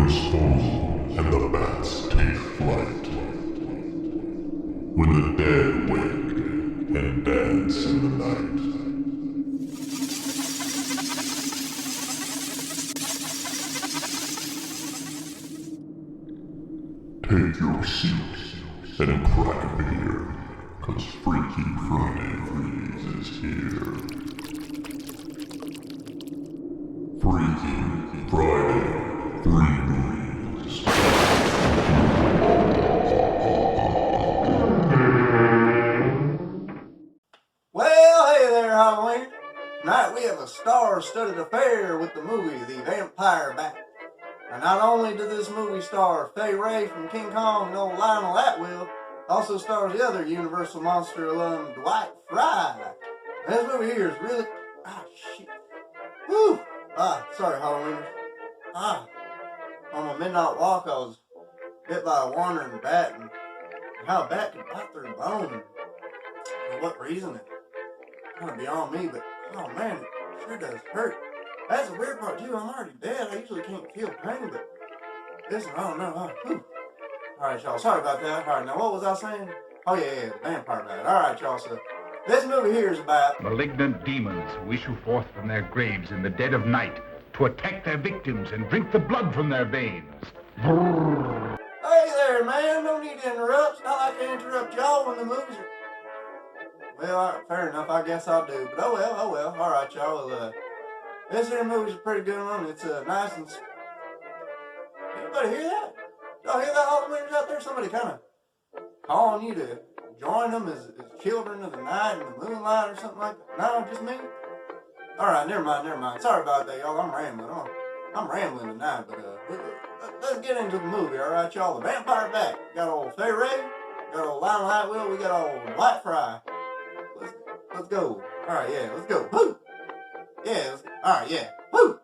curtain is pulled and the bats take flight. When the dead wake and dance in the night. Take your seat and crack a beer, 'cause Freaky Friday Freebies is here. Freaky Friday Freebies. Well, hey there, Halloween. Tonight we have a star-studded affair with the movie The Vampire Bat. And not only does this movie star Fay Ray from King Kong and old Lionel Atwill, also stars the other Universal Monster alum, Dwight Fry. And this movie here is really... shit. Whew! Sorry, Halloweeners. On my midnight walk, I was bit by a wandering bat, and how a bat can bite through bone. For what reason, it's kind of beyond me, but oh man, it sure does hurt. That's the weird part too. I'm already dead. I usually can't feel pain, but this one, I don't know. Alright, y'all. Sorry about that. Alright, now what was I saying? Oh yeah, the vampire bat. Alright, y'all. So this movie here is about malignant demons who issue forth from their graves in the dead of night to attack their victims and drink the blood from their veins. Brrr. Hey there, man. No need to interrupt. It's not like I interrupt y'all when the movies are... Well, alright, fair enough. I guess I'll do. But oh well. Alright, y'all. Well, this here movie's a pretty good one. It's nice and... Anybody hear that? Y'all hear that, Halloweeners out there? Somebody kind of calling you to join them as children of the night and the moonlight or something like that? No, just me? Alright, never mind. Sorry about that, y'all. I'm rambling. I'm rambling tonight, but let's get into the movie, alright, y'all? The Vampire Bat. Got old Fay Ray, got old Lionel Atwill, we got old Dwight Fry. Let's go. Alright, yeah, let's go. Woo! Yeah, alright, yeah. Woo!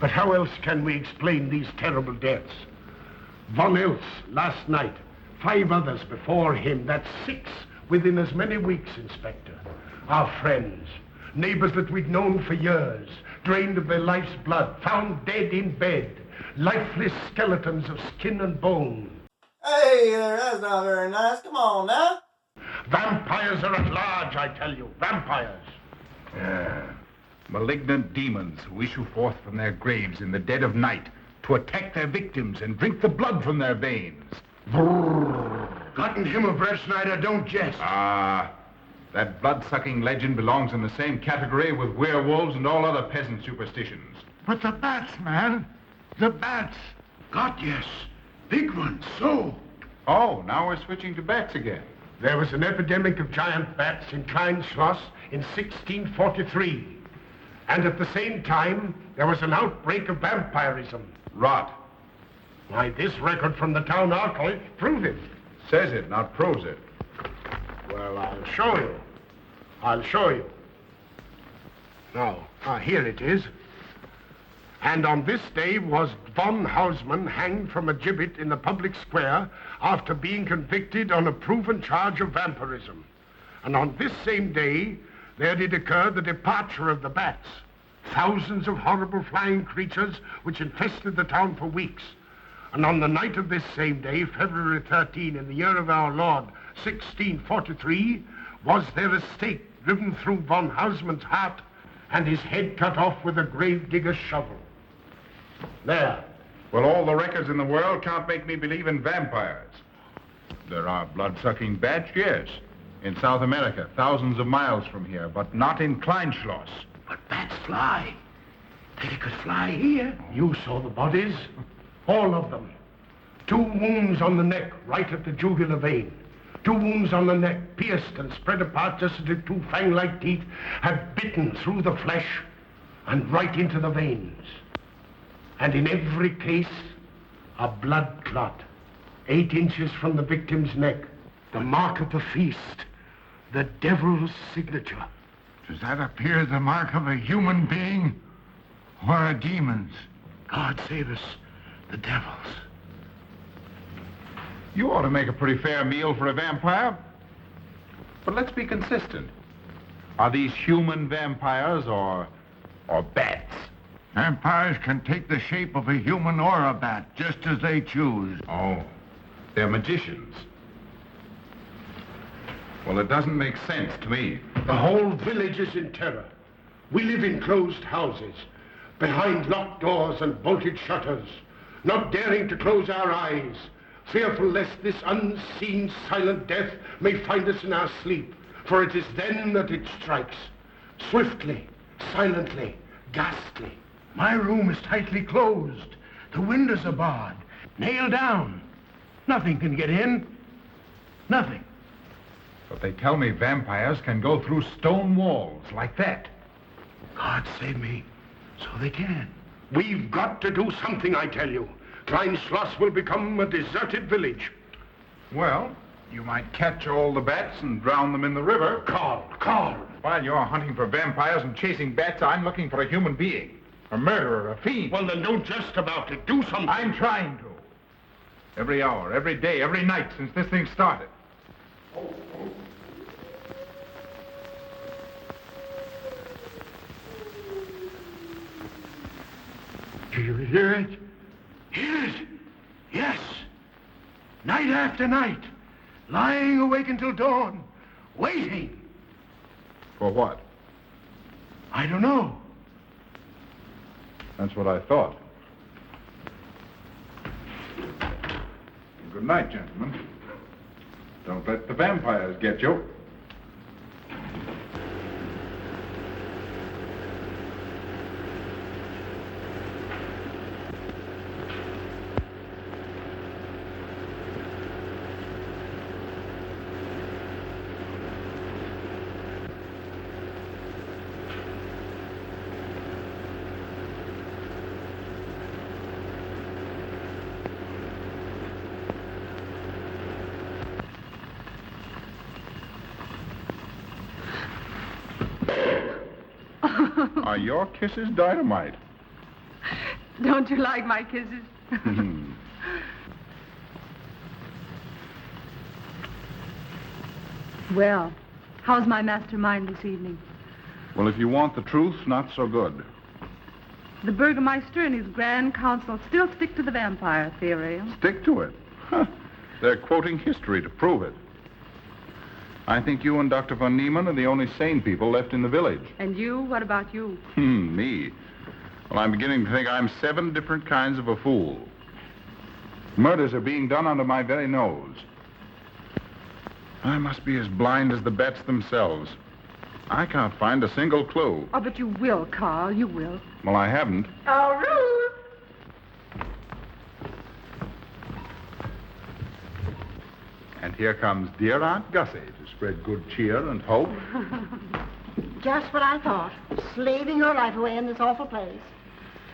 But how else can we explain these terrible deaths? Von Else last night, 5 others before him. That's 6 within as many weeks, Inspector. Our friends, neighbors that we'd known for years, drained of their life's blood, found dead in bed, lifeless skeletons of skin and bone. Hey there, that's not very nice. Come on now. Vampires are at large, I tell you. Vampires. Yeah. Malignant demons who issue forth from their graves in the dead of night to attack their victims and drink the blood from their veins. Gott in Himmelbrecht, Snyder, don't jest. Ah, that blood-sucking legend belongs in the same category with werewolves and all other peasant superstitions. But the bats, man. The bats. Gott, yes. Big ones, so. Oh, now we're switching to bats again. There was an epidemic of giant bats in Klein Schloss in 1643. And at the same time, there was an outbreak of vampirism. Rot. Why, this record from the town archive proves it. Says it, not proves it. Well, I'll show you. I'll show you. Now, here it is. And on this day was von Hausmann hanged from a gibbet in the public square after being convicted on a proven charge of vampirism. And on this same day, there did occur the departure of the bats, thousands of horrible flying creatures which infested the town for weeks. And on the night of this same day, February 13, in the year of our Lord, 1643, was there a stake driven through von Hausmann's heart and his head cut off with a grave digger's shovel. There. Well, all the records in the world can't make me believe in vampires. There are blood-sucking bats, yes. In South America, thousands of miles from here, but not in Kleinschloss. But bats fly. They could fly here. You saw the bodies. All of them. 2 wounds on the neck, right at the jugular vein. 2 wounds on the neck, pierced and spread apart just as if 2 fang-like teeth had bitten through the flesh and right into the veins. And in every case, a blood clot, 8 inches from the victim's neck, the mark of the feast, the devil's signature. Does that appear the mark of a human being or a demon's? God save us, the devil's. You ought to make a pretty fair meal for a vampire. But let's be consistent. Are these human vampires or bats? Vampires can take the shape of a human or a bat, just as they choose. Oh, they're magicians. Well, it doesn't make sense to me. The whole village is in terror. We live in closed houses, behind locked doors and bolted shutters, not daring to close our eyes, fearful lest this unseen silent death may find us in our sleep, for it is then that it strikes, swiftly, silently, ghastly. My room is tightly closed. The windows are barred, nailed down. Nothing can get in. Nothing. But they tell me vampires can go through stone walls like that. God save me. So they can. We've got to do something, I tell you. Klein Schloss will become a deserted village. Well, you might catch all the bats and drown them in the river. Carl. While you're hunting for vampires and chasing bats, I'm looking for a human being. A murderer, a fiend. Well, then don't jest about it. Do something. I'm trying to. Every hour, every day, every night since this thing started. Do you hear it? Hear it? Yes. Night after night. Lying awake until dawn. Waiting. For what? I don't know. That's what I thought. Good night, gentlemen. Don't let the vampires get you. Are your kisses dynamite? Don't you like my kisses? Well, how's my mastermind this evening? Well, if you want the truth, not so good. The Burgermeister and his Grand Council still stick to the vampire theory. Stick to it. Huh. They're quoting history to prove it. I think you and Dr. von Niemann are the only sane people left in the village. And you? What about you? Me? Well, I'm beginning to think I'm 7 different kinds of a fool. Murders are being done under my very nose. I must be as blind as the bats themselves. I can't find a single clue. Oh, but you will, Carl. You will. Well, I haven't. Oh, Ruth! And here comes dear Aunt Gussie to spread good cheer and hope. Just what I thought. Slaving your life away in this awful place.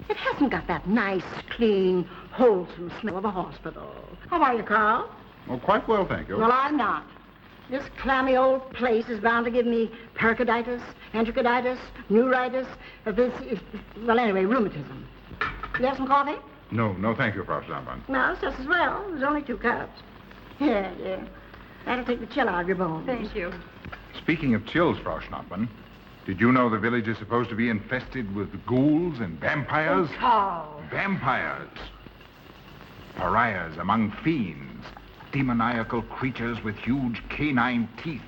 It hasn't got that nice, clean, wholesome smell of a hospital. How are you, Carl? Oh, quite well, thank you. Well, I'm not. This clammy old place is bound to give me pericarditis, enterocolitis, neuritis, well, anyway, rheumatism. You have some coffee? No, thank you, Frau Stammmann. No, it's just as well. There's only 2 cups. Here, dear. That'll take the chill out of your bones. Thank you. Speaking of chills, Frau Schnappmann, did you know the village is supposed to be infested with ghouls and vampires? Oh, Carl. Vampires. Pariahs among fiends. Demoniacal creatures with huge canine teeth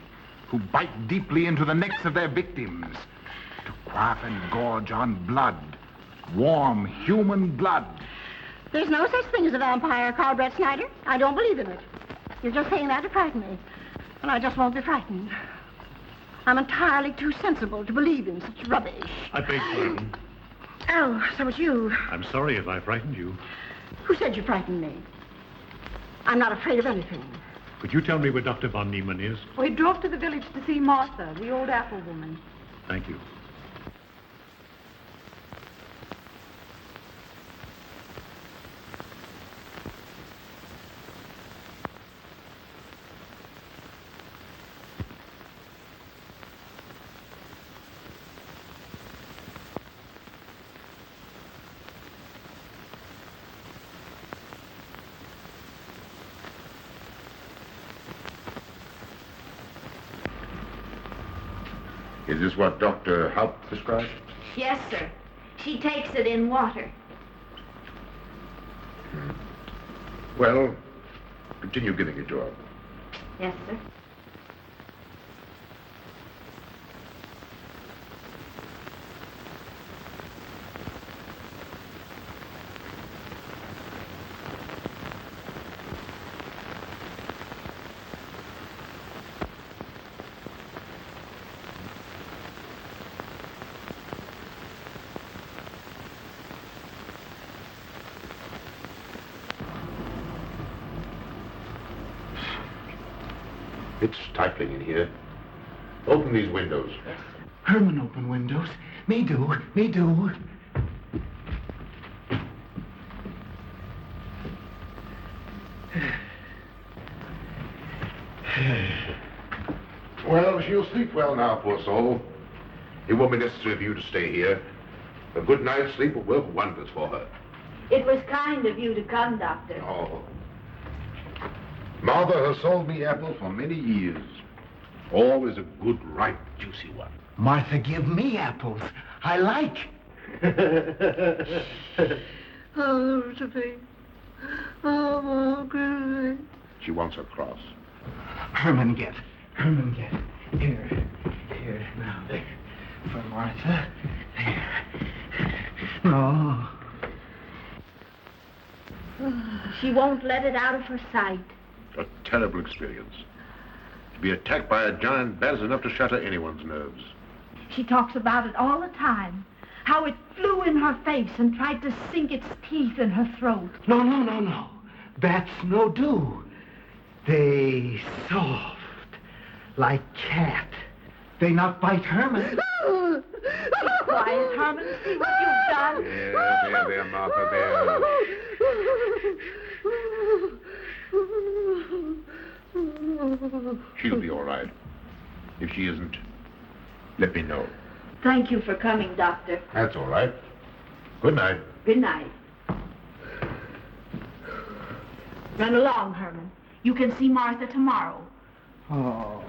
who bite deeply into the necks of their victims to quaff and gorge on blood. Warm human blood. There's no such thing as a vampire, Carl Brett Snyder. I don't believe in it. You're just saying that to frighten me. And I just won't be frightened. I'm entirely too sensible to believe in such rubbish. I beg pardon. Oh, so it's you. I'm sorry if I frightened you. Who said you frightened me? I'm not afraid of anything. Could you tell me where Dr. von Niemann is? We drove to the village to see Martha, the old apple woman. Thank you. Is this what Dr. Haupt prescribed? Yes, sir. She takes it in water. Well, continue giving it to her. Yes, sir. It's stifling in here. Open these windows. Herman open windows. Me do. Well, she'll sleep well now, poor soul. It won't be necessary for you to stay here. A good night's sleep will work wonders for her. It was kind of you to come, Doctor. Oh. Martha has sold me apples for many years. Always a good, ripe, juicy one. Martha give me apples. I like. Oh, Josephine. Oh, good. She wants a cross. Herman get. Here, now, there. For Martha. There. No. She won't let it out of her sight. A terrible experience. To be attacked by a giant bat is enough to shatter anyone's nerves. She talks about it all the time. How it flew in her face and tried to sink its teeth in her throat. No. Bats no do. They soft. Like cat. They not bite Herman. Be quiet, Herman. See what you've done. There, Martha, there. She'll be all right. If she isn't, let me know. Thank you for coming, Doctor. That's all right. Good night. Good night. Run along, Herman. You can see Martha tomorrow. Oh.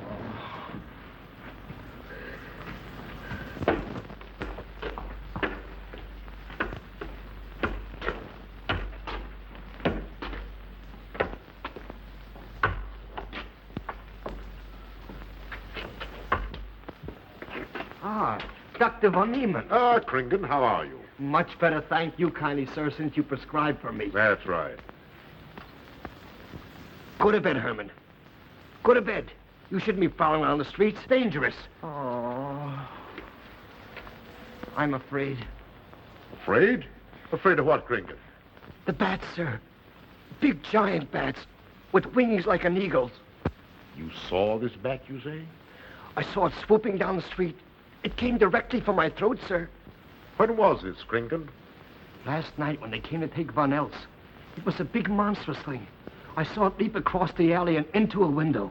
Ah, Dr. von Niemann. Ah, Kringen, how are you? Much better, thank you kindly, sir, since you prescribed for me. That's right. Go to bed, Herman. Go to bed. You shouldn't be prowling around the streets. Dangerous. Oh. I'm afraid. Afraid? Afraid of what, Kringen? The bats, sir. Big giant bats with wings like an eagle's. You saw this bat, you say? I saw it swooping down the street. It came directly for my throat, sir. When was this, Kringen? Last night when they came to take Von Els. It was a big monstrous thing. I saw it leap across the alley and into a window.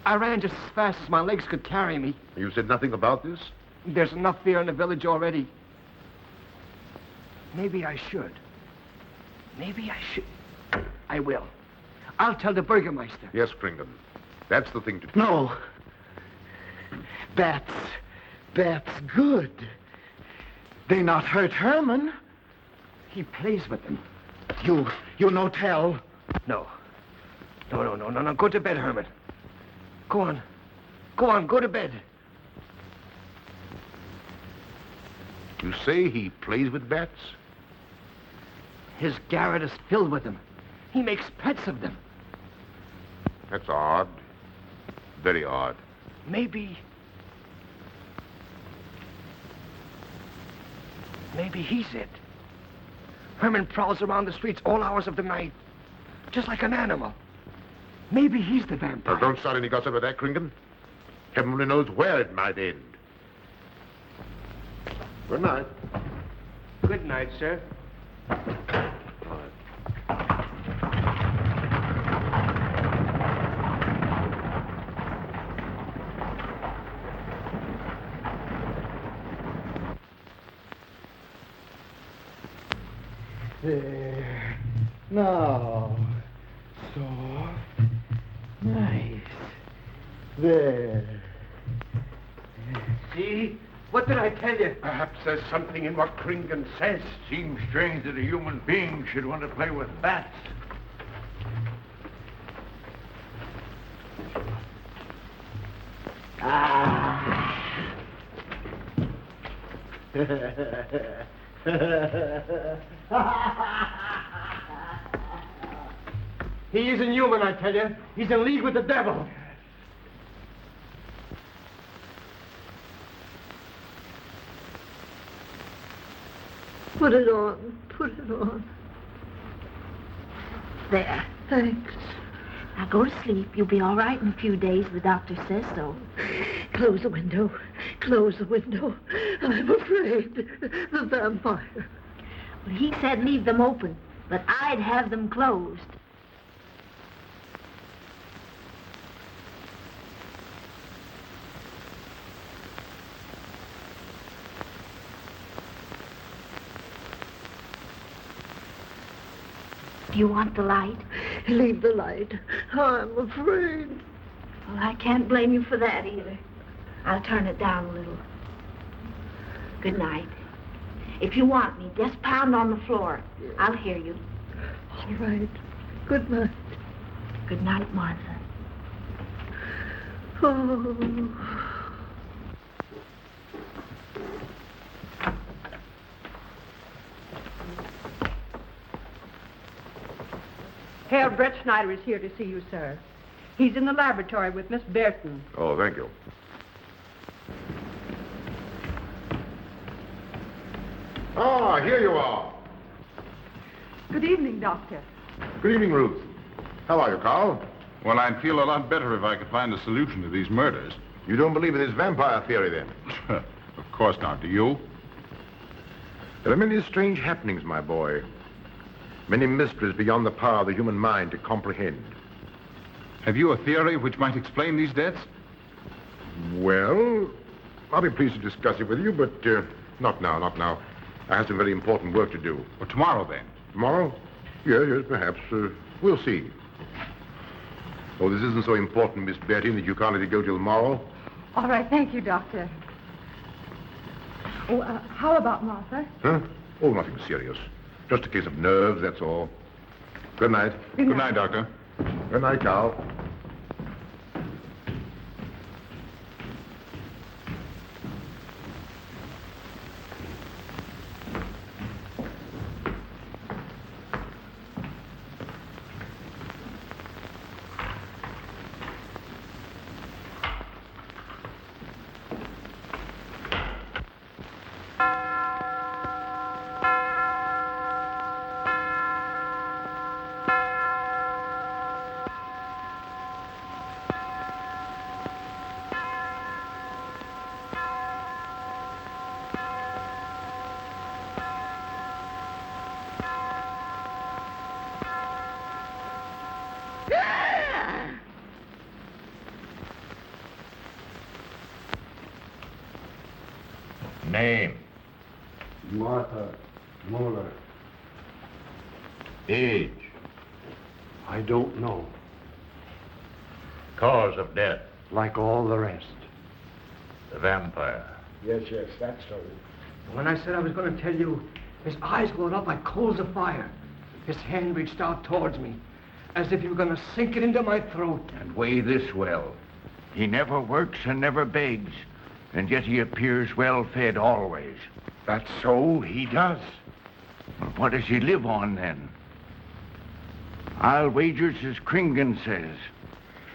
I ran just as fast as my legs could carry me. You said nothing about this? There's enough fear in the village already. Maybe I should. Maybe I should. I will. I'll tell the Burgermeister. Yes, Kringen. That's the thing to do. No. That's good. They not hurt Herman. He plays with them. You no tell. No. No. Go to bed, Herman. Go on. Go to bed. You say he plays with bats? His garret is filled with them. He makes pets of them. That's odd. Very odd. Maybe he's it. Herman prowls around the streets all hours of the night, just like an animal. Maybe he's the vampire. Now, don't start any gossip about that, Kringen. Heaven only knows where it might end. Good night. Good night, sir. There. Now. Soft. Nice. There. See? What did I tell you? Perhaps there's something in what Kringen says. Seems strange that a human being should want to play with bats. He isn't human, I tell you. He's in league with the devil. Put it on. Put it on. There. Thanks. Now go to sleep. You'll be all right in a few days. The doctor says so. Close the window. Close the window. I'm afraid. The vampire. Well, he said leave them open, but I'd have them closed. Do you want the light? Leave the light. I'm afraid. Well, I can't blame you for that either. I'll turn it down a little. Good night. If you want me, just pound on the floor. I'll hear you. All right. Good night. Good night, Martha. Oh. Herr Brett Schneider is here to see you, sir. He's in the laboratory with Miss Burton. Oh, thank you. Ah, here you are. Good evening, Doctor. Good evening, Ruth. How are you, Carl? Well, I'd feel a lot better if I could find a solution to these murders. You don't believe in this vampire theory, then? Of course not. Do you? There are many strange happenings, my boy. Many mysteries beyond the power of the human mind to comprehend. Have you a theory which might explain these deaths? Well, I'll be pleased to discuss it with you, but not now, not now. I have some very important work to do. Well, tomorrow, then. Tomorrow? Yes, perhaps. We'll see. Oh, this isn't so important, Miss Betty, that you can't let it go till tomorrow. All right, thank you, Doctor. Oh, how about Martha? Huh? Oh, nothing serious. Just a case of nerves, that's all. Good night. Good night, Doctor. Good night, Carl. Name. Martha Muller. Age. I don't know. Cause of death. Like all the rest. The vampire. Yes, that's so. When I said I was going to tell you, his eyes glowed up like coals of fire. His hand reached out towards me, as if he were going to sink it into my throat. And weigh this well. He never works and never begs, and yet he appears well-fed always. That's so, he does. Well, what does he live on, then? I'll wager it's as Kringan says.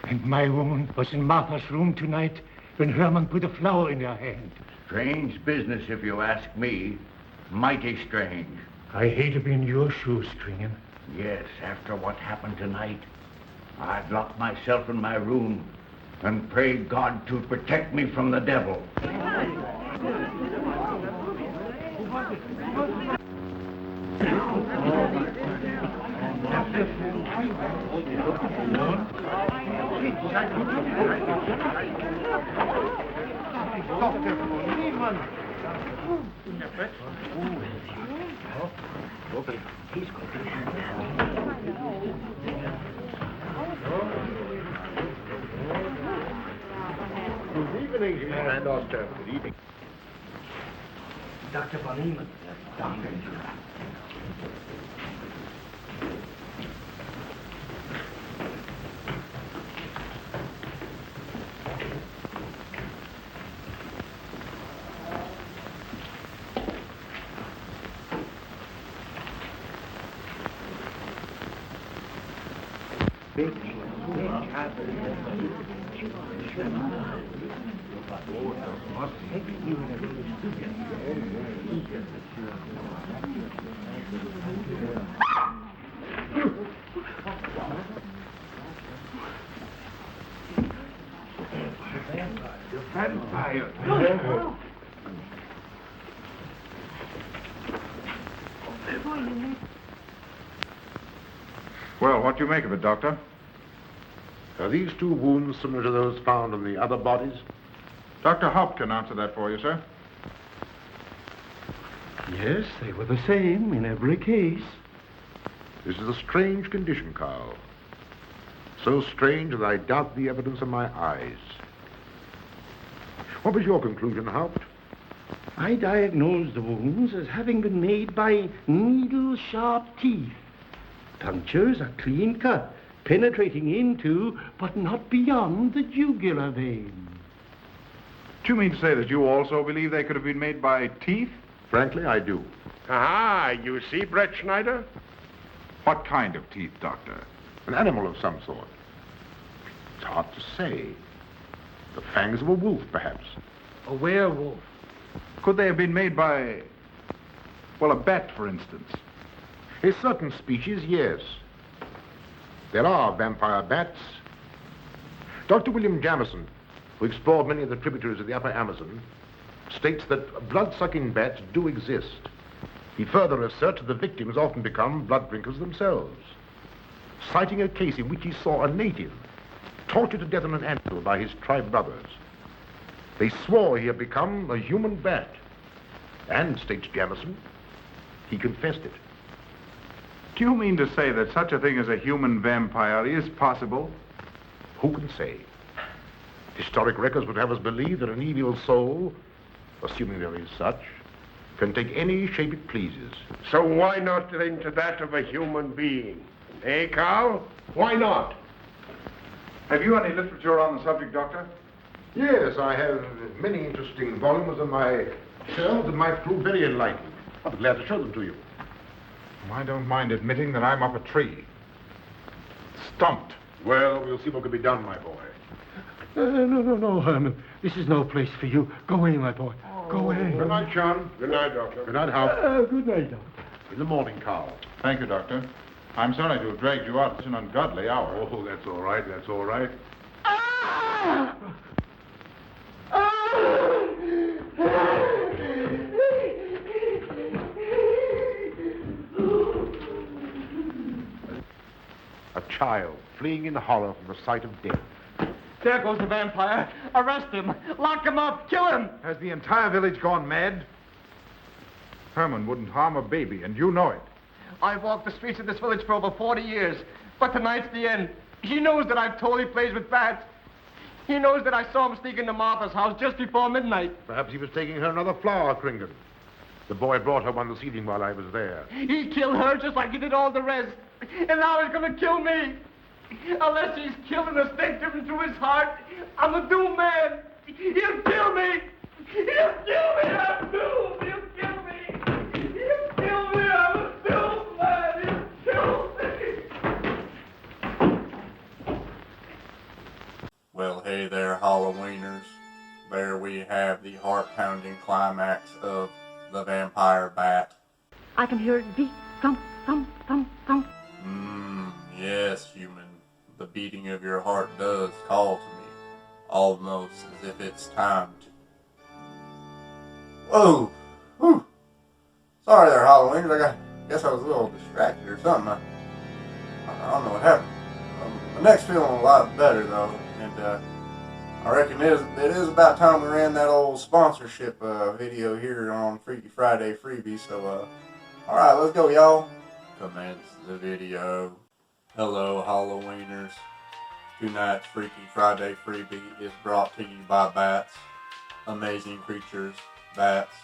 And my woman was in Martha's room tonight when Herman put a flower in her hand. Strange business, if you ask me. Mighty strange. I hate to be in your shoes, Kringan. Yes, after what happened tonight, I'd lock myself in my room and pray God to protect me from the devil. Good evening, and Oster. Good evening. Dr. von Niemann. Doctor. Vampire. Well, what do you make of it, Doctor? Are these two wounds similar to those found on the other bodies? Dr. Haupt can answer that for you, sir. Yes, they were the same in every case. This is a strange condition, Carl. So strange that I doubt the evidence of my eyes. What was your conclusion, Haupt? I diagnosed the wounds as having been made by needle-sharp teeth. Punctures are clean cut, penetrating into, but not beyond, the jugular vein. Do you mean to say that you also believe they could have been made by teeth? Frankly, I do. Ah, you see, Brett Schneider? What kind of teeth, Doctor? An animal of some sort. It's hard to say. The fangs of a wolf, perhaps. A werewolf. Could they have been made by, well, a bat, for instance? A certain species, yes. There are vampire bats. Dr. William Jamison, who explored many of the tributaries of the upper Amazon, states that blood-sucking bats do exist. He further asserts that the victims often become blood drinkers themselves, citing a case in which he saw a native tortured to death on an anthill by his tribe brothers. They swore he had become a human bat, and, states Jamison, he confessed it. Do you mean to say that such a thing as a human vampire is possible? Who can say? Historic records would have us believe that an evil soul, assuming there is such, can take any shape it pleases. So why not into that of a human being? Eh, Carl? Why not? Have you any literature on the subject, Doctor? Yes, I have many interesting volumes on my shelves that might prove very enlightening. I'll be glad to show them to you. I don't mind admitting that I'm up a tree. Stumped. Well, we'll see what can be done, my boy. No, Herman. This is no place for you. Go away, my boy. Go away. Good night, John. Good night, Doctor. Good night, Hal. Good night, Doctor. In the morning, Carl. Thank you, Doctor. I'm sorry to have dragged you out at an ungodly hour. Oh, that's all right. That's all right. A child fleeing in horror from the sight of death. There goes the vampire. Arrest him. Lock him up. Kill him. Has the entire village gone mad? Herman wouldn't harm a baby, and you know it. I've walked the streets of this village for over 40 years, but tonight's the end. He knows that I've told he plays with bats. He knows that I saw him sneak into Martha's house just before midnight. Perhaps he was taking her another flower, Kringan. The boy brought her one this evening while I was there. He killed her just like he did all the rest. And now he's going to kill me. Unless he's killed an instinct driven through his heart, I'm a doomed man. He'll kill me. He'll kill me. I'm doomed. He'll kill me. He'll kill me. I'm a doomed man. He'll kill me. Well, hey there, Halloweeners. There we have the heart-pounding climax of The Vampire Bat. I can hear it beat, thump, thump, thump, thump. Yes, human. The beating of your heart does call to me, almost as if it's time to... Whoa! Whew! Sorry there, Halloweeners. I guess I was a little distracted or something. I don't know what happened. My neck's feeling a lot better, though, and I reckon it is about time we ran that old sponsorship video here on Freaky Friday Freebies, so, alright, let's go, y'all. Commence the video. Hello, Halloweeners. Tonight's Freaky Friday Freebie is brought to you by bats. Amazing creatures, bats.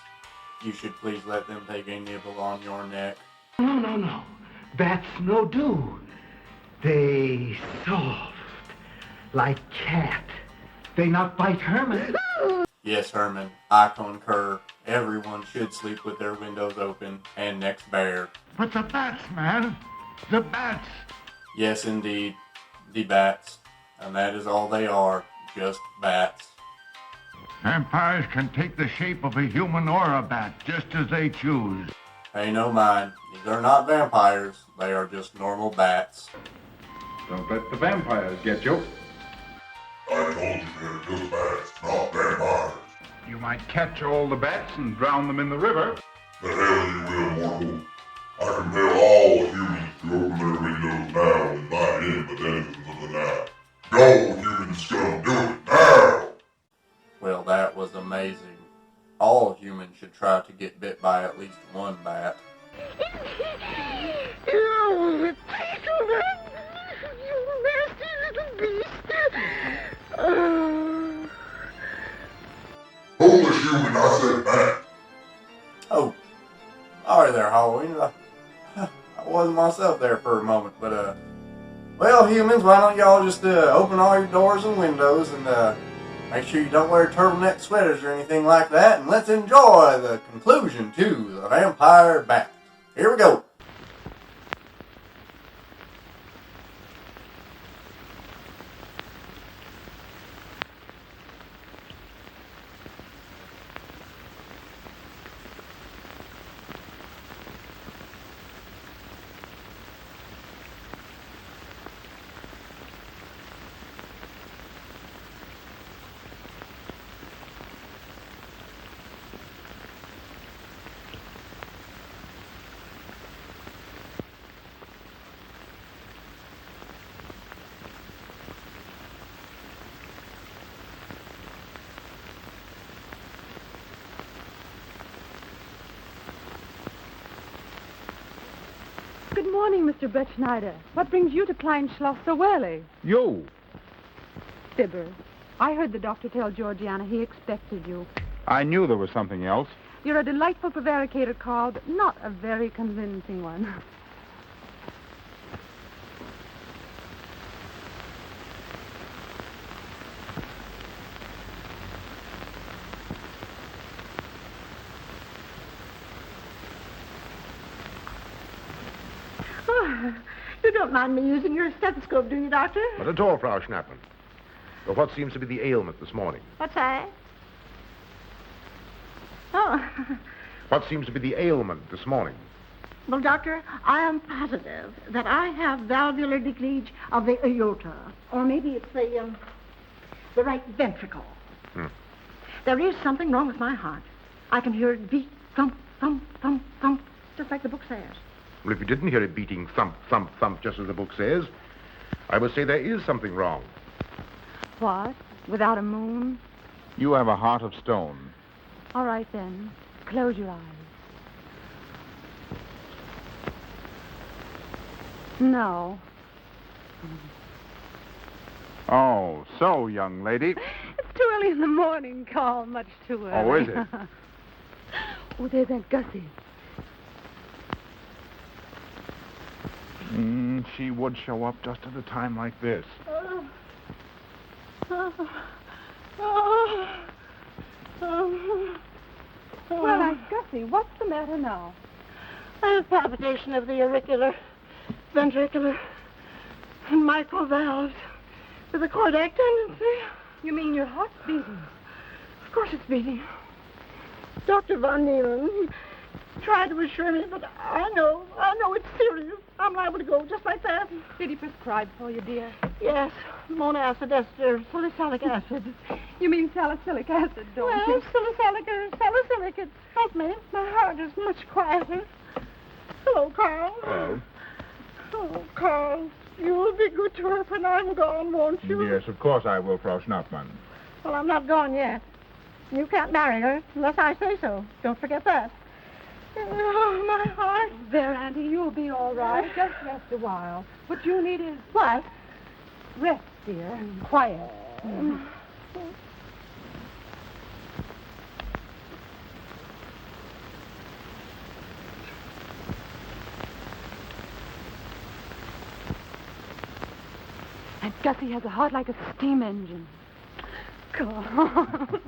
You should please let them take a nibble on your neck. No. Bats no do. They soft, like cat. They not bite Herman. Yes, Herman, I concur. Everyone should sleep with their windows open and necks bare. But the bats, man. The bats. Yes, indeed, the bats. And that is all they are, just bats. Vampires can take the shape of a human or a bat, just as they choose. Pay no mind. These are not vampires. They are just normal bats. Don't let the vampires get you. I told you they're just bats, not vampires. You might catch all the bats and drown them in the river. The hell you will, mortal. I compel all humans to open their windows now and bite in the denizens of the night. Go, human scum, do it now! Well, that was amazing. All humans should try to get bit by at least one bat. You nasty little beast. Foolish human, I said bat. Oh, sorry there, Halloween. I wasn't myself there for a moment, but, well, humans, why don't y'all just, open all your doors and windows and, make sure you don't wear turtleneck sweaters or anything like that, and let's enjoy the conclusion to The Vampire Bat. Here we go. Good morning, Mr. Brett Schneider. What brings you to Kleinschloss so early? You. Fibber, I heard the doctor tell Georgiana he expected you. I knew there was something else. You're a delightful prevaricator, Carl, but not a very convincing one. You don't mind me using your stethoscope, do you, Doctor? Not at all, Frau Schnappmann. But what seems to be the ailment this morning? What's that? Oh. What seems to be the ailment this morning? Well, Doctor, I am positive that I have valvular leakage of the aorta. Or maybe it's the right ventricle. There is something wrong with my heart. I can hear it beat, thump, thump, thump, thump, just like the book says. Well, if you didn't hear it beating thump, thump, thump, just as the book says, I would say there is something wrong. What? Without a moon? You have a heart of stone. All right, then. Close your eyes. No. Oh, so, young lady. It's too early in the morning, Carl. Much too early. Oh, is it? Oh, there's Aunt Gussie. She would show up just at a time like this. Well, Aunt Gussie, what's the matter now? I have palpitation of the auricular, ventricular, and mitral valves with a cardiac tendency. You mean your heart's beating? Of course it's beating. Dr. Von Neelan tried to assure me, but I know it's serious. I'm liable to go just like that. Did he prescribe for you, dear? Yes, monacid ester, salicylic acid. You mean salicylic acid, don't Well, you? salicylic, it helped me. My heart is much quieter. Hello, Carl. Hello. Oh, Carl, you'll be good to her when I'm gone, won't you? Yes, of course I will, Frau Schnappmann. Well, I'm not gone yet. You can't marry her unless I say so. Don't forget that. Oh, my heart. There, Auntie, you'll be all right. Just rest a while. What you need is What? rest, dear, and quiet. Aunt Gussie has a heart like a steam engine. God.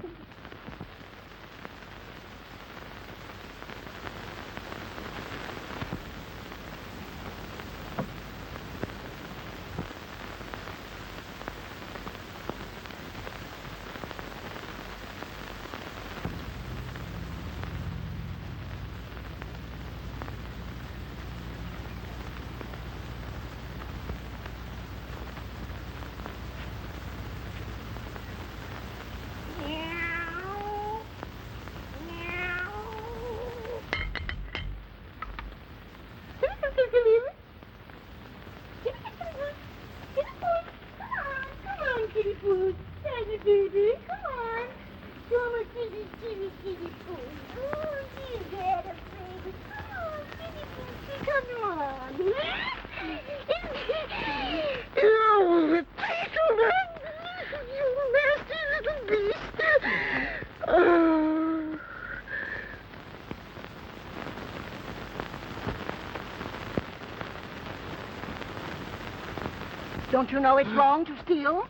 Don't you know it's wrong to steal?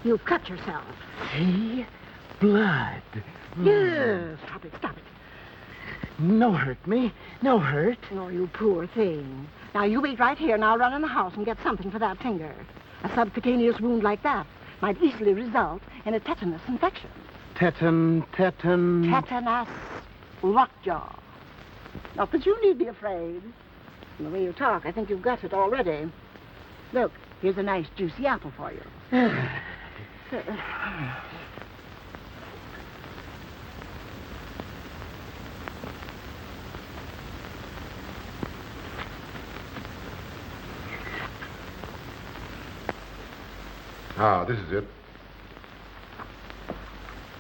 You've cut yourself. See? Blood. Yes. Stop it. No hurt me. No hurt. Oh, you poor thing. Now, you wait right here, and I'll run in the house and get something for that finger. A subcutaneous wound like that might easily result in a tetanus infection. Tetanus. Tetanus. Lockjaw. Not that you need be afraid. From the way you talk, I think you've got it already. Look, here's a nice juicy apple for you. Ah, this is it.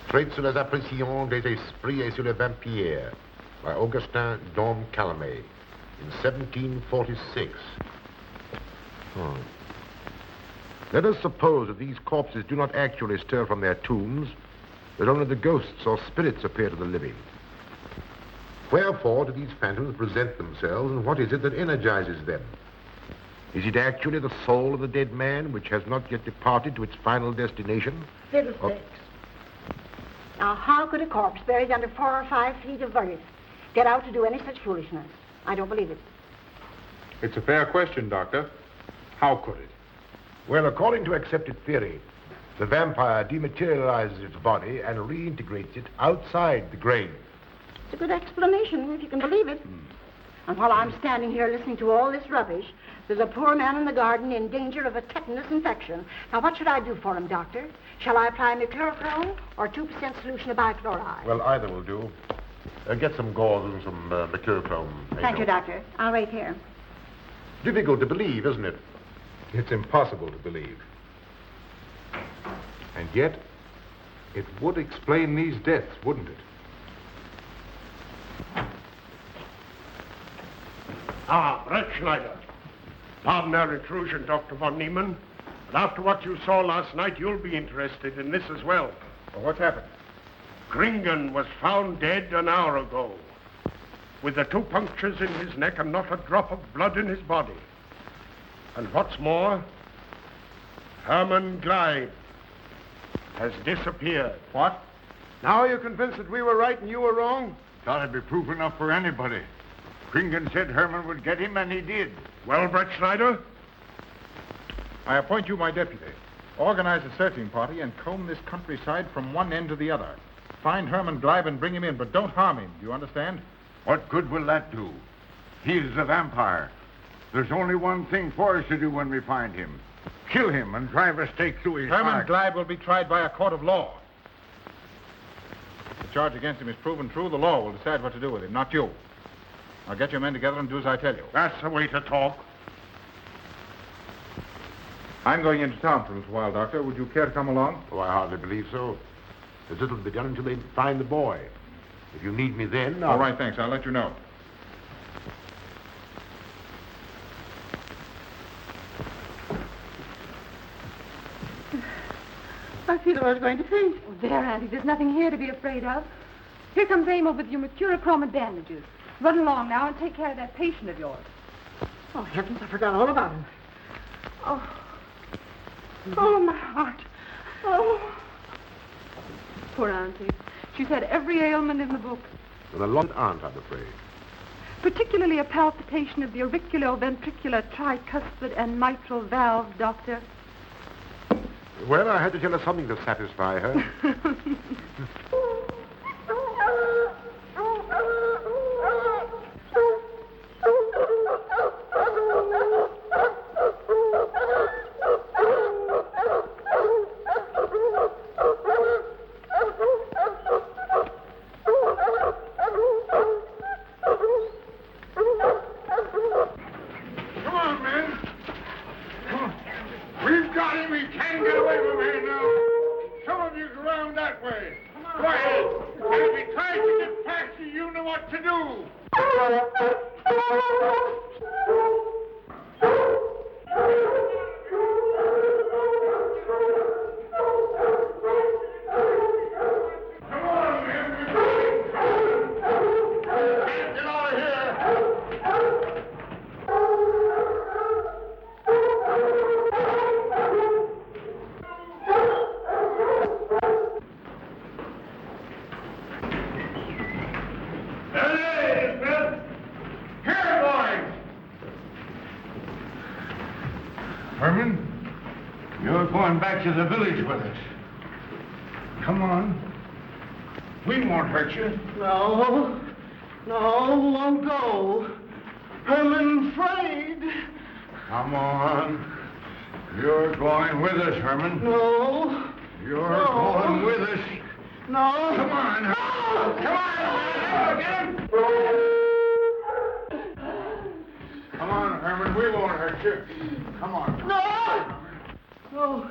Traits sur les impressions des esprits et sur les vampires by Augustin Dom Calamet in 1746. Oh. Let us suppose that these corpses do not actually stir from their tombs, that only the ghosts or spirits appear to the living. Wherefore do these phantoms present themselves, and what is it that energizes them? Is it actually the soul of the dead man, which has not yet departed to its final destination? Fiddlesticks. Now, how could a corpse buried under 4 or 5 feet of earth get out to do any such foolishness? I don't believe it. It's a fair question, Doctor. How could it? Well, according to accepted theory, the vampire dematerializes its body and reintegrates it outside the grave. It's a good explanation, if you can believe it. And while I'm standing here listening to all this rubbish, there's a poor man in the garden in danger of a tetanus infection. Now, what should I do for him, Doctor? Shall I apply mercurochrome or 2% solution of bichloride? Well, either will do. Get some gauze and some mercurochrome. Thank you, Doctor. I'll wait here. Difficult to believe, isn't it? It's impossible to believe. And yet, it would explain these deaths, wouldn't it? Ah, Brett Schneider. Pardon our intrusion, Dr. von Niemann. But after what you saw last night, you'll be interested in this as well. Well, what's happened? Kringen was found dead an hour ago, with the 2 punctures in his neck and not a drop of blood in his body. And what's more, Herman Gleib has disappeared. What? Now you're convinced that we were right and you were wrong? Thought it'd be proof enough for anybody. Kringen said Herman would get him, and he did. Well, Brett Schneider? I appoint you my deputy. Organize a searching party and comb this countryside from one end to the other. Find Herman Gleib and bring him in, but don't harm him. Do you understand? What good will that do? He's a vampire. There's only one thing for us to do when we find him. Kill him and drive a stake through his Herman heart. Gleib will be tried by a court of law. If the charge against him is proven true, the law will decide what to do with him, not you. Now get your men together and do as I tell you. That's the way to talk. I'm going into town for a little while, Doctor. Would you care to come along? Oh, I hardly believe so. There's little to be done until they find the boy. If you need me then, All right, thanks. I'll let you know. I feel I was going to faint. Oh, there, Auntie, there's nothing here to be afraid of. Here comes Emil with your mercurochrome and bandages. Run along now and take care of that patient of yours. Oh, heavens, I forgot all about him. Oh, my heart. Oh. Poor Auntie. She's had every ailment in the book. And a lot aren't, I'm afraid. Particularly a palpitation of the auriculoventricular, tricuspid, and mitral valve, Doctor. Well, I had to tell her something to satisfy her. Come on, men. Come on. We've got him. He can't get away from here now. Some of you go around that way. Go ahead. And if he tries to get past you, you know what to do. Come on, men. Get out of here. There it is, Bill. Here, boys. Herman, you're going back to the village with us. Come on. We won't hurt you. No, won't go. I'm afraid. Come on. You're going with us, Herman. No. You're No. going with us. No. Come on. Come on. Get him. Come on, Herman. We won't hurt you. Come on. No.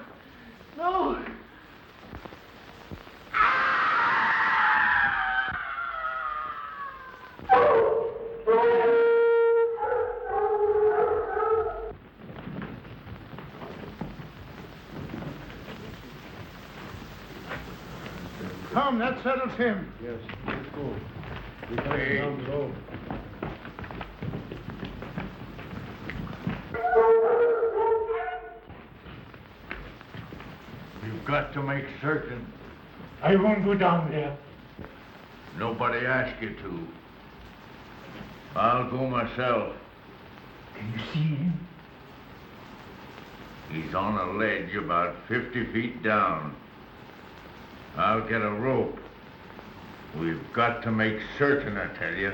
Come, that settles him. Yes, let's go. We got to down the road. You've got to make certain. I won't go down there. Nobody asked you to. I'll go myself. Can you see him? He's on a ledge about 50 feet down. I'll get a rope. We've got to make certain, I tell you.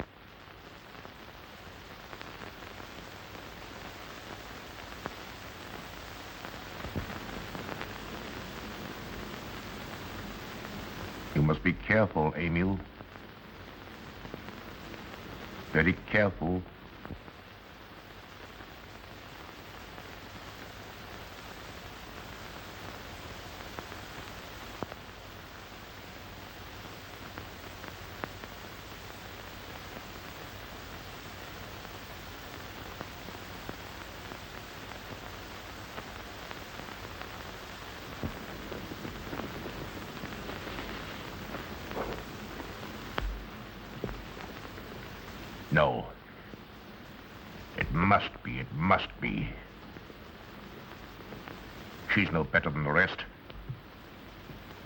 You must be careful, Emil. Very careful. No. It must be, it must be. She's no better than the rest.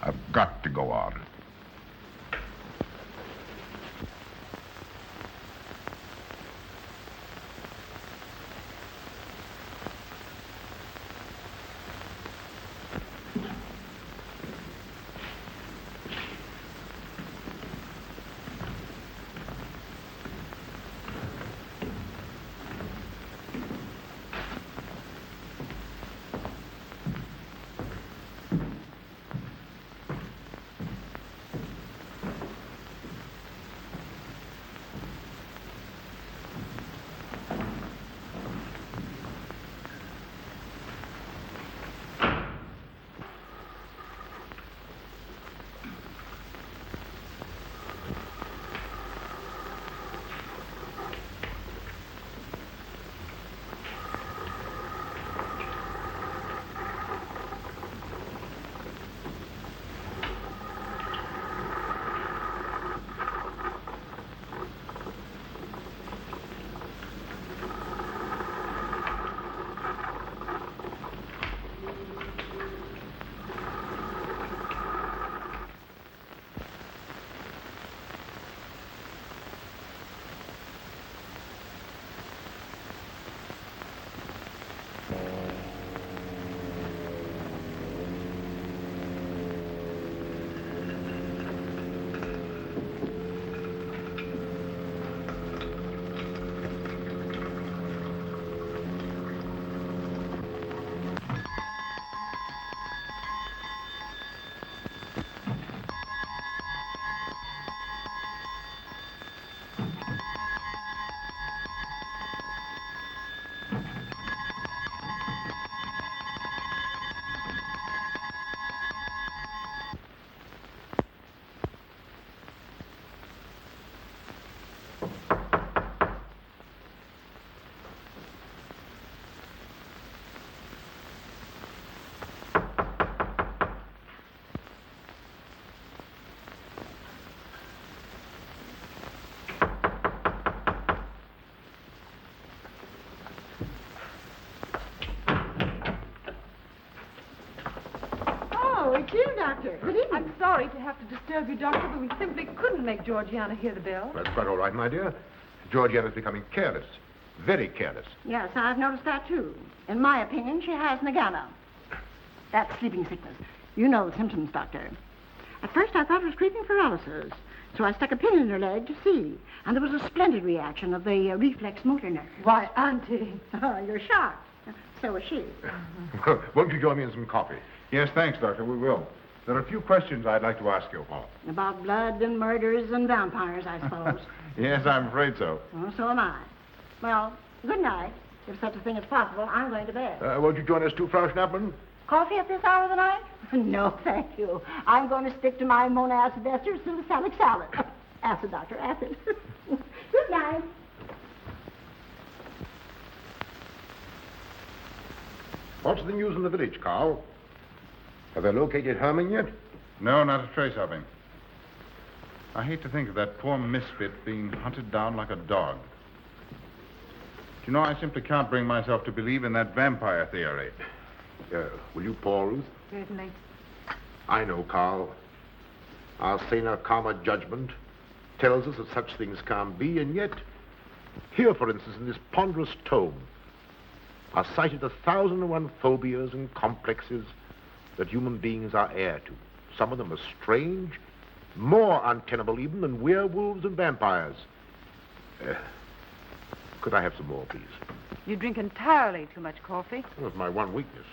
I've got to go on. It's you, Doctor. Good evening. I'm sorry to have to disturb you, Doctor, but we simply couldn't make Georgiana hear the bell. That's quite all right, my dear. Georgiana's becoming careless. Very careless. Yes, I've noticed that, too. In my opinion, she has Nagana. That's sleeping sickness. You know the symptoms, Doctor. At first, I thought it was creeping paralysis, so I stuck a pin in her leg to see, and there was a splendid reaction of the reflex motor nerve. Why, Auntie. Oh, you're shocked. So was she. Won't you join me in some coffee? Yes, thanks, Doctor. We will. There are a few questions I'd like to ask you, Paul. About blood and murders and vampires, I suppose. Yes, I'm afraid so. Oh, so am I. Well, good night. If such a thing is possible, I'm going to bed. Won't you join us too, Frau Schnappmann? Coffee at this hour of the night? No, thank you. I'm going to stick to my monacid ester salicylic salad. Acid, Doctor, acid. Good night. What's the news in the village, Carl? Have they located Herman yet? No, not a trace of him. I hate to think of that poor misfit being hunted down like a dog. You know, I simply can't bring myself to believe in that vampire theory. Will you pour, Ruth? Certainly. I know, Carl. Our saner, calmer judgment tells us that such things can't be, and yet, here, for instance, in this ponderous tome, are cited 1,001 phobias and complexes that human beings are heir to. Some of them are strange, more untenable even than werewolves and vampires. Could I have some more, please? You drink entirely too much coffee. That's my one weakness.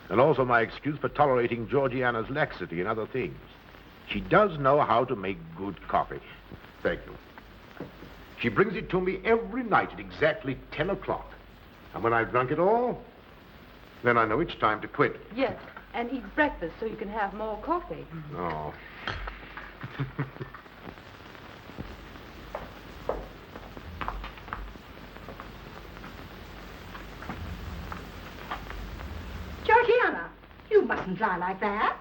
And also my excuse for tolerating Georgiana's laxity and other things. She does know how to make good coffee. Thank you. She brings it to me every night at exactly 10 o'clock. And when I've drunk it all, then I know it's time to quit. Yes, and eat breakfast so you can have more coffee. Oh. Georgiana, you mustn't lie like that.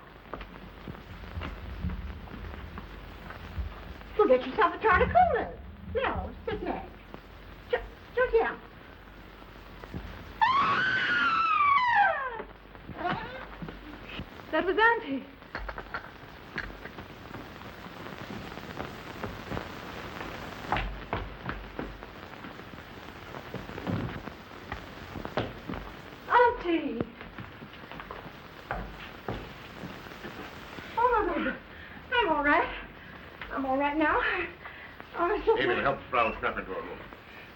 You'll get yourself a tartar cooler. No, sit next. was Auntie. Auntie! Oh, no, I'm all right. I'm all right now. Oh, so Emil, help Frau Schnapper to her room.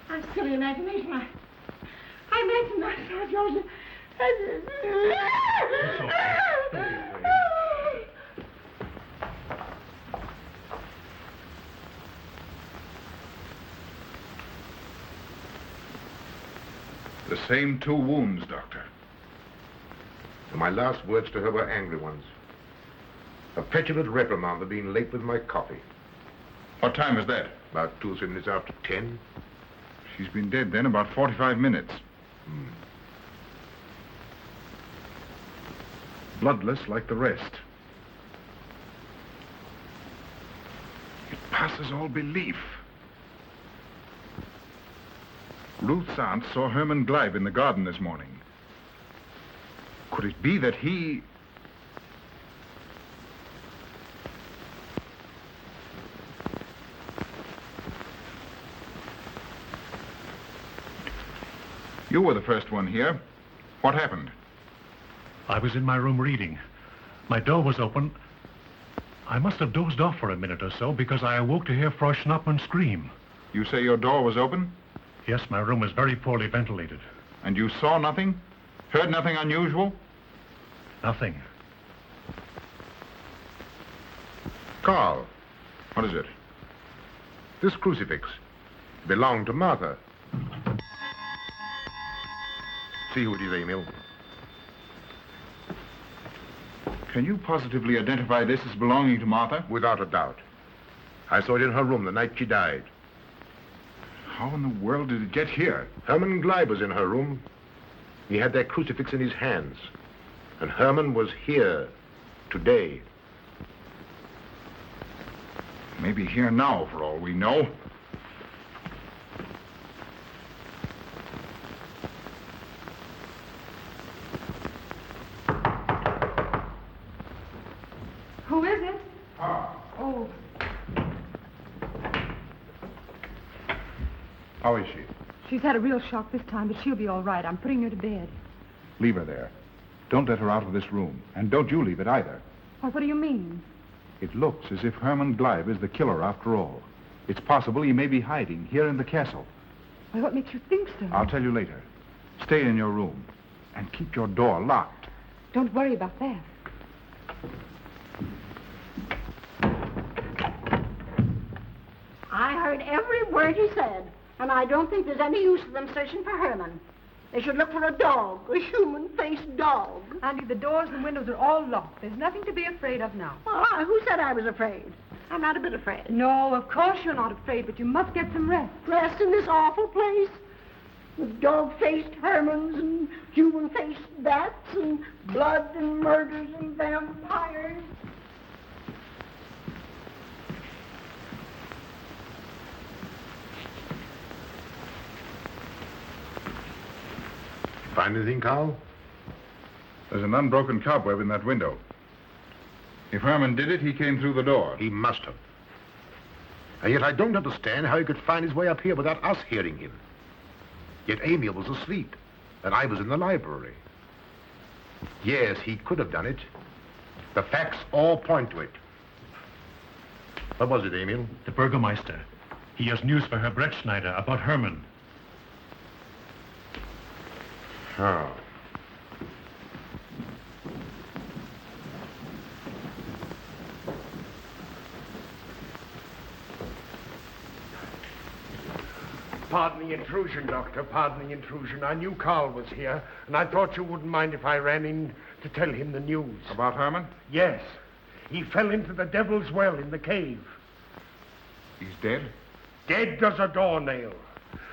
I'm silly imagination. I mentioned myself, Joseph. It's all right. Don't be afraid. The same 2 wounds, Doctor. And my last words to her were angry ones. A petulant reprimand for being late with my coffee. What time is that? About 2 or 3 minutes after 10. She's been dead then about 45 minutes. Bloodless like the rest. It passes all belief. Ruth's aunt saw Herman Gleib in the garden this morning. Could it be that he... You were the first one here. What happened? I was in my room reading. My door was open. I must have dozed off for a minute or so because I awoke to hear Frau Schnappmann scream. You say your door was open? Yes, my room was very poorly ventilated. And you saw nothing? Heard nothing unusual? Nothing. Carl, What is it? this crucifix belonged to Martha. See who it is, Emil. Can you positively identify this as belonging to Martha? Without a doubt. I saw it in her room the night she died. How in the world did it get here? Herman Gleib was in her room. He had that crucifix in his hands. And Herman was here today. Maybe here now, for all we know. Who is it? Oh, How is she? she's had a real shock this time, but she'll be all right. I'm putting her to bed. Leave her there. Don't let her out of this room. And don't you leave it either. Well, what do you mean? It looks as if Herman Gleib is the killer after all. It's possible he may be hiding here in the castle. Well, what makes you think so? I'll tell you later. Stay in your room and keep your door locked. Don't worry about that. I heard every word he said, and I don't think there's any use of them searching for Herman. They should look for a dog, a human-faced dog. Auntie, the doors and windows are all locked. There's nothing to be afraid of now. Well, who said I was afraid? I'm not a bit afraid. No, of course you're not afraid, but you must get some rest. Rest in this awful place? With dog-faced Hermans and human-faced bats and blood and murders and vampires. Find anything, Carl? There's an unbroken cobweb in that window. If Herman did it, he came through the door. He must have. And yet I don't understand how he could find his way up here without us hearing him. Yet Emil was asleep, and I was in the library. Yes, he could have done it. The facts all point to it. What was it, Emil? The Burgermeister. He has news for Herr Brettschneider about Herman. Oh. Pardon the intrusion, Doctor. Pardon the intrusion. I knew Carl was here, and I thought you wouldn't mind if I ran in to tell him the news. About Herman? Yes. He fell into the Devil's Well in the cave. He's dead? Dead as a doornail.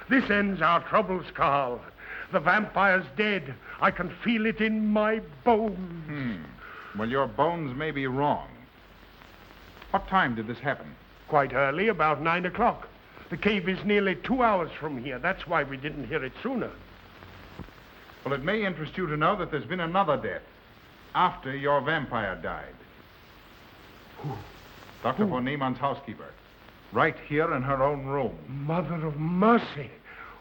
This ends our troubles, Carl. The vampire's dead. I can feel it in my bones. Well, your bones may be wrong. What time did this happen? Quite early, about 9 o'clock. The cave is nearly 2 hours from here. That's why we didn't hear it sooner. Well, it may interest you to know that there's been another death. after your vampire died. Who? Dr. von Niemann's housekeeper. Right here in her own room. Mother of mercy.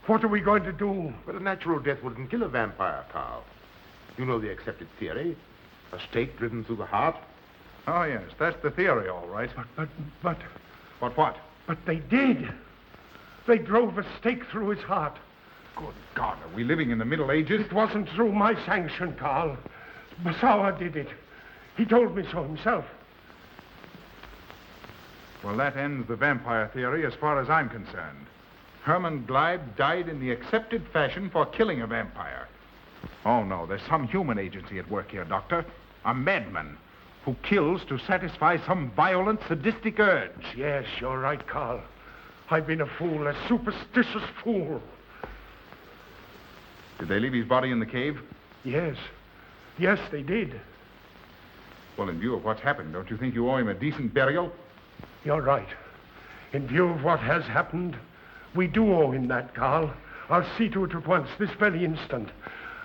What are we going to do? But a natural death wouldn't kill a vampire, Carl. You know the accepted theory. A stake driven through the heart. Oh, yes, that's the theory, all right. But... But what? But they did. They drove a stake through his heart. Good God, are we living in the Middle Ages? It wasn't through my sanction, Carl. Basawa did it. He told me so himself. Well, that ends the vampire theory as far as I'm concerned. Herman Gleib died in the accepted fashion for killing a vampire. Oh, no, there's some human agency at work here, Doctor. A madman who kills to satisfy some violent, sadistic urge. Yes, you're right, Carl. I've been a fool, a superstitious fool. Did they leave his body in the cave? Yes. Yes, they did. Well, in view of what's happened, don't you think you owe him a decent burial? You're right. In view of what has happened, we do owe him that, Carl. I'll see to it at once, this very instant.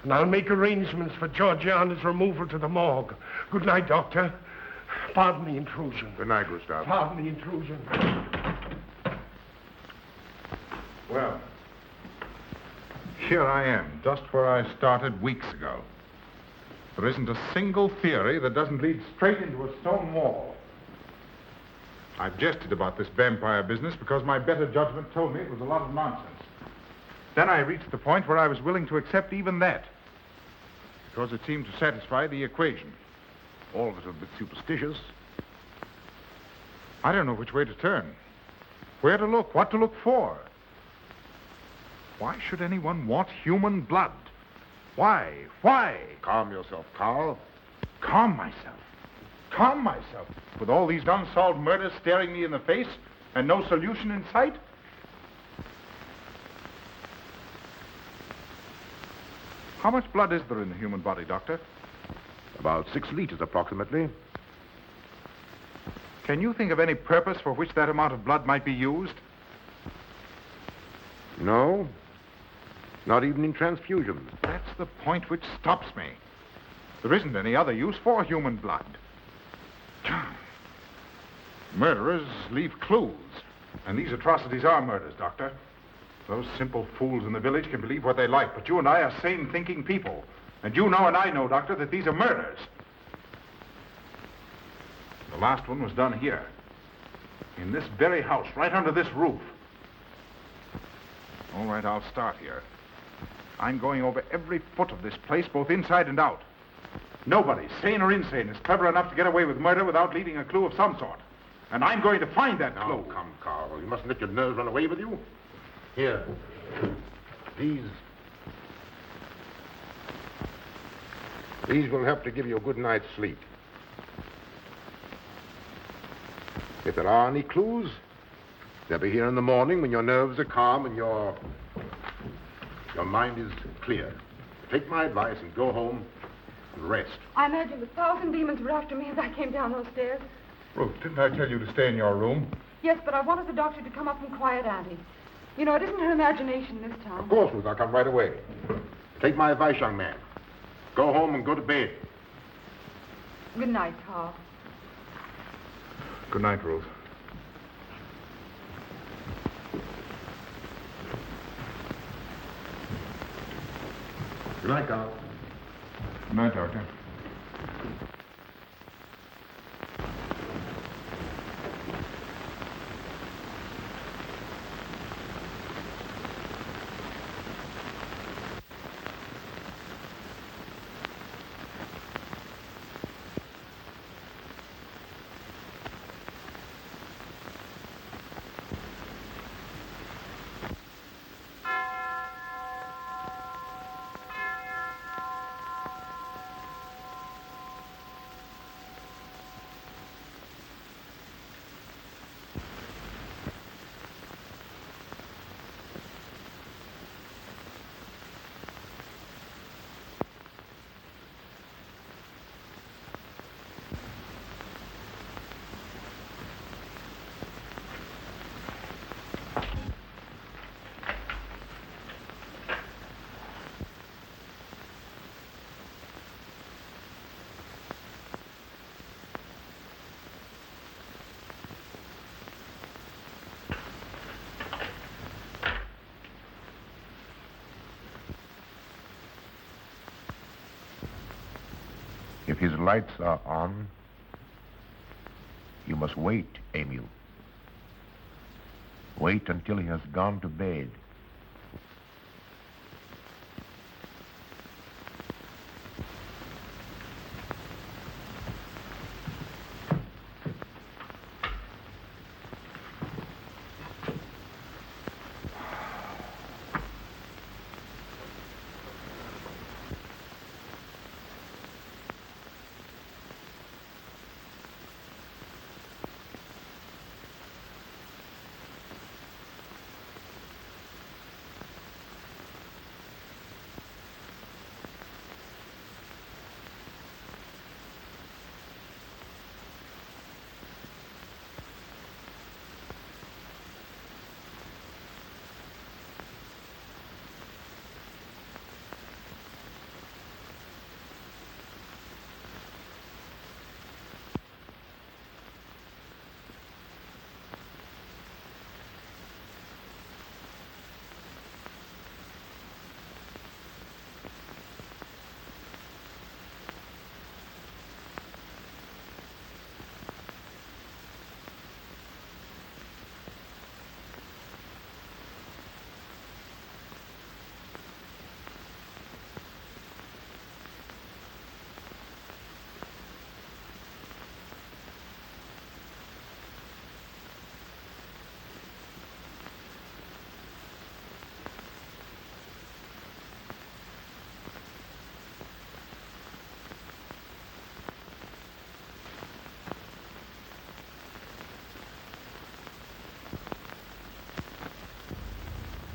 And I'll make arrangements for Georgiana's removal to the morgue. Good night, Doctor. Pardon the intrusion. Good night, Gustav. Pardon the intrusion. Well, here I am, just where I started weeks ago. There isn't a single theory that doesn't lead straight into a stone wall. I've jested about this vampire business because my better judgment told me it was a lot of nonsense. Then I reached the point where I was willing to accept even that, because it seemed to satisfy the equation. All of it a bit superstitious. I don't know which way to turn, where to look, what to look for. Why should anyone want human blood? Why? Why? Calm yourself, Carl. Calm myself. Calm myself. With all these unsolved murders staring me in the face and no solution in sight? How much blood is there in the human body, Doctor? About 6 liters, approximately. Can you think of any purpose for which that amount of blood might be used? No. Not even in transfusions. That's the point which stops me. There isn't any other use for human blood. Murderers leave clues. And these atrocities are murders, Doctor. Those simple fools in the village can believe what they like, but you and I are sane, thinking people. And you know and I know, Doctor, that these are murders. The last one was done here. In this very house, right under this roof. All right, I'll start here. I'm going over every foot of this place, both inside and out. Nobody, sane or insane, is clever enough to get away with murder without leaving a clue of some sort. And I'm going to find that clue. Now, come, Carl. You mustn't let your nerves run away with you. Here. These will help to give you a good night's sleep. If there are any clues, they'll be here in the morning when your nerves are calm and your mind is clear. Take my advice and go home and rest. I imagine 1,000 demons were after me as I came down those stairs. Ruth, didn't I tell you to stay in your room? Yes, but I wanted the doctor to come up and quiet Auntie. You know, it isn't her imagination this time. Of course, Ruth. I'll come right away. Take my advice, young man. Go home and go to bed. Good night, Carl. Good night, Ruth. Good night, Carl. Good night, Doctor. If his lights are on, you must wait, Emil. Wait until he has gone to bed.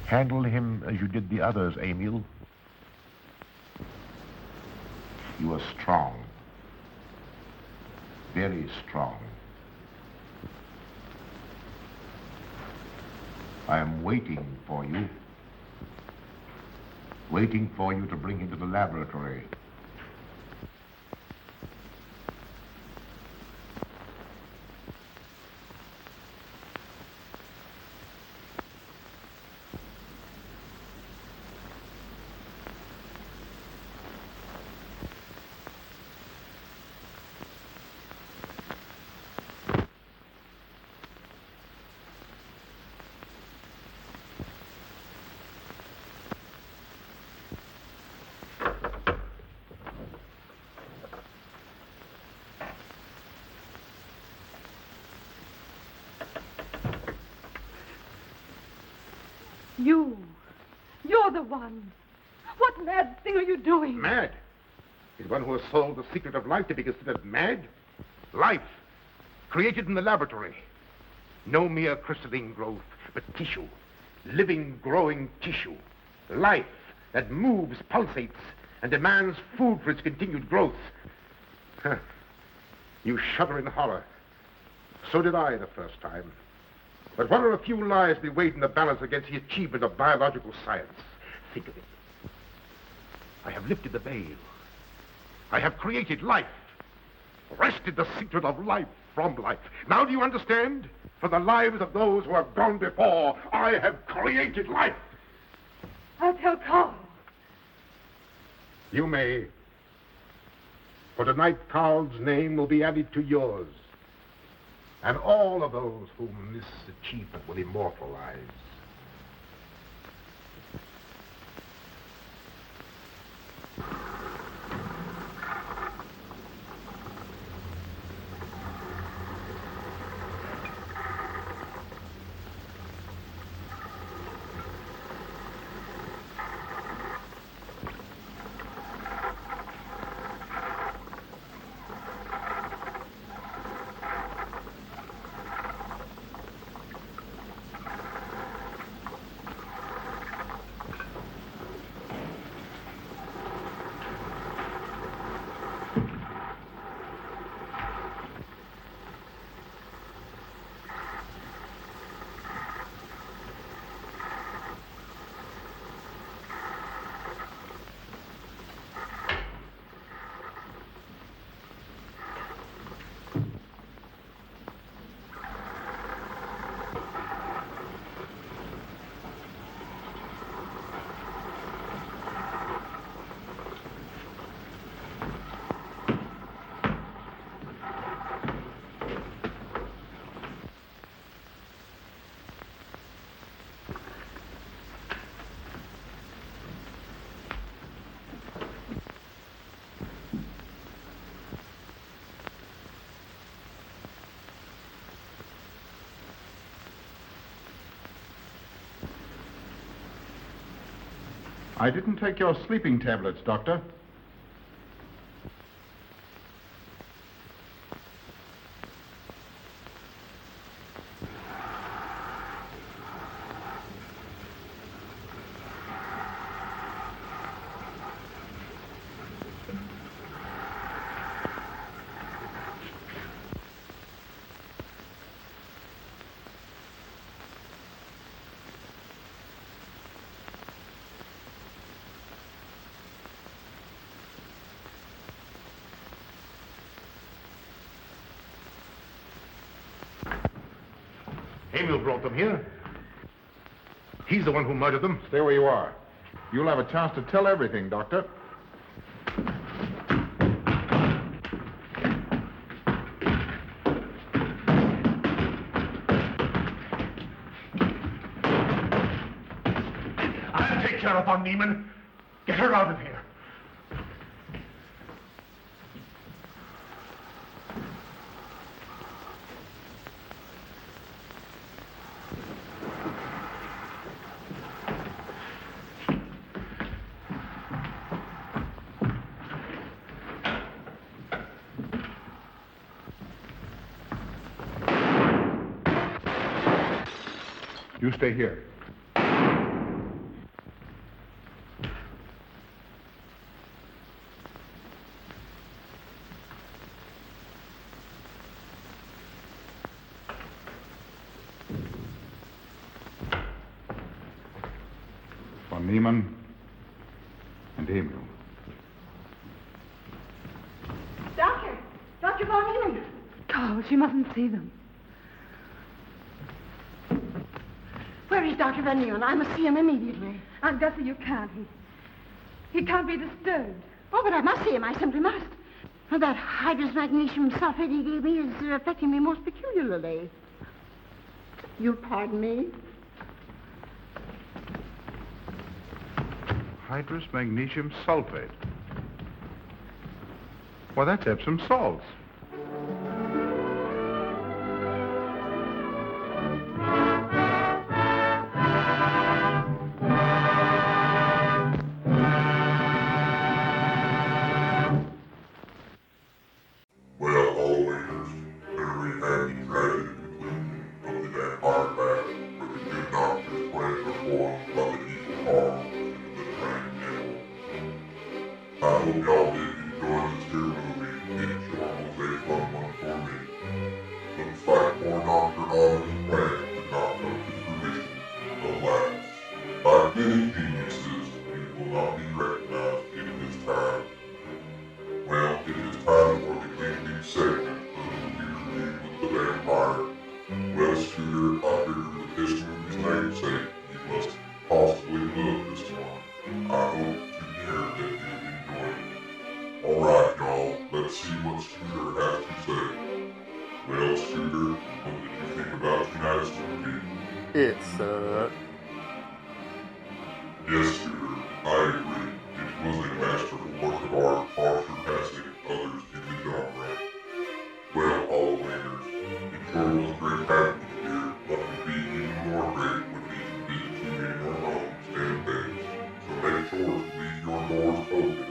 Handle him as you did the others, Emil. You are strong. Very strong. I am waiting for you. Waiting for you to bring him to the laboratory. You're the one. What mad thing are you doing? Mad? Is one who has solved the secret of life to be considered mad? Life, created in the laboratory. No mere crystalline growth, but tissue. Living, growing tissue. Life that moves, pulsates, and demands food for its continued growth. Huh. You shudder in horror. So did I the first time. But what are a few lives be weighed in the balance against the achievement of biological science? Think of it. I have lifted the veil. I have created life. Wrested the secret of life from life. Now do you understand? For the lives of those who have gone before, I have created life. I'll tell Carl. You may. For tonight, Carl's name will be added to yours. And all of those whom this achievement will immortalize. I didn't take your sleeping tablets, Doctor. Emil brought them here. He's the one who murdered them. Stay where you are. You'll have a chance to tell everything, Doctor. I'll take care of von Niemann. Get her out of here. You stay here. Von Niemann and Emil. Doctor! Dr. von Niemann! Carl, she mustn't see them. Where is Dr. von Niemann? I must see him immediately. Aunt Gussie, you can't. He can't be disturbed. Oh, but I must see him. I simply must. That hydrous magnesium sulfate he gave me is affecting me most peculiarly. You'll pardon me? Hydrous magnesium sulfate. Why, that's Epsom salts. Well, Halloweeners, very happy tragic conclusion of the vampire bat where the good doctor's plans are foiled by the evil harm of the trained animal. I hope y'all did enjoy this here movie. It sure was a fun one for me. Looks like poor Dr. Otto's plan did not come to fruition. Alas, like many geniuses, he will not be recognized in his time. Well, it is time for the evening segment of the movie review with the vampire. Well, Scooter, I figured with this movie's namesake, you must possibly love this one. I hope to hear that you enjoy it. Alright, y'all, let's see what Scooter has to say. Well, Scooter, what did you think about tonight's movie? It sucked. Yes, Scooter, I agree. It was a masterful work of art, far surpassing others in the genre. Well, Halloweeners, it sure was great having you here, but would be even more great when we can visit you in your homes and beds. So make sure to leave your doors open